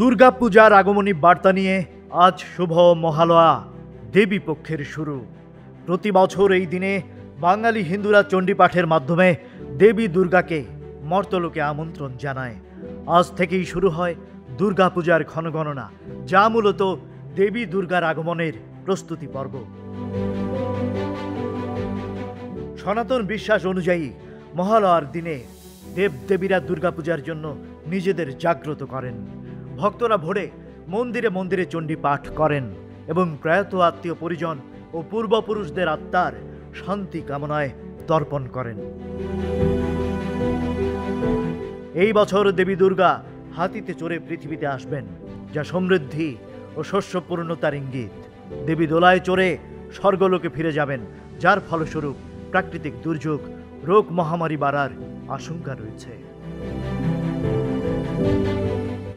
দুর্গাপূজার আগমনী বার্তা নিয়ে আজ শুভ মহালয়া, দেবী পক্ষের শুরু। প্রতি বছর এই দিনে বাঙালি হিন্দুরা চণ্ডীপাঠের মাধ্যমে দেবী দুর্গাকে মর্তলোকে আমন্ত্রণ জানায়। আজ থেকেই শুরু হয় দুর্গাপূজার ক্ষণগণনা, যা মূলত দেবী দুর্গার আগমনের প্রস্তুতি পর্ব। সনাতন বিশ্বাস অনুযায়ী মহালয়ার দিনে দেবদেবীরা দুর্গাপূজার জন্য নিজেদের জাগ্রত করেন। ভক্তরা ভোরে মন্দিরে মন্দিরে চণ্ডী পাঠ করেন এবং প্রয়াত আত্মীয় পরিজন ও পূর্বপুরুষদের আত্মার শান্তি কামনায় তর্পণ করেন। এই বছর দেবী দুর্গা হাতিতে চড়ে পৃথিবীতে আসবেন, যা সমৃদ্ধি ও শস্যপূর্ণতার ইঙ্গিত। দেবী দোলায় চড়ে স্বর্গলোকে ফিরে যাবেন, যার ফলস্বরূপ প্রাকৃতিক দুর্যোগ, রোগ মহামারী বাড়ার আশঙ্কা রয়েছে।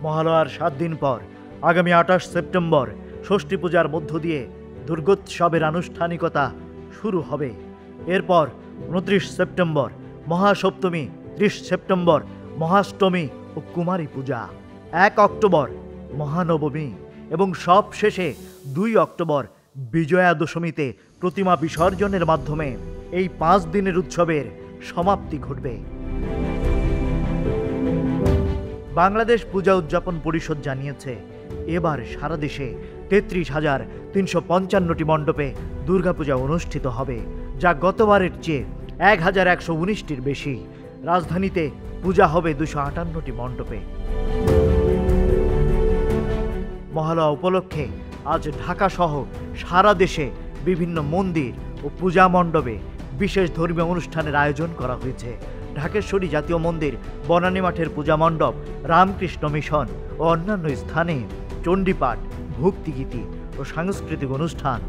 মহালয়ার 7 দিন পর আগামী 28 সেপ্টেম্বর ষষ্ঠী পূজার মধ্য দিয়ে দুর্গোৎসবের আনুষ্ঠানিকতা শুরু হবে। এরপর 29 সেপ্টেম্বর মহাসপ্তমী, 30 সেপ্টেম্বর মহাষ্টমী ও কুমারী পূজা, 1 অক্টোবর মহানবমী এবং সব শেষে 2 অক্টোবর বিজয়া দশমীতে প্রতিমা বিসর্জনের মাধ্যমে এই 5 দিনের উৎসবের সমাপ্তি ঘটবে। বাংলাদেশ পূজা উদযাপন পরিষদ জানিয়েছে, এবার সারা দেশে 33,355টি মণ্ডপে দুর্গাপূজা অনুষ্ঠিত হবে, যা গতবারের চেয়ে 1,119টির বেশি। রাজধানীতে পূজা হবে 258টি মণ্ডপে। মহালয়া উপলক্ষে আজ ঢাকা সহ সারা দেশে বিভিন্ন মন্দির ও পূজা মণ্ডপে বিশেষ ধর্মীয় অনুষ্ঠানের আয়োজন করা হয়েছে। ঢাকেশ্বরী জাতীয় মন্দির, বনানী মাঠের পূজা মণ্ডপ, রামকৃষ্ণ মিশন ও অন্যান্য স্থানে চণ্ডীপাঠ, ভক্তিগীতি ও সাংস্কৃতিক অনুষ্ঠান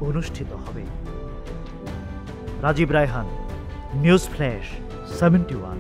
অনুষ্ঠিত হবে। Rajib Raihan, news flash 71।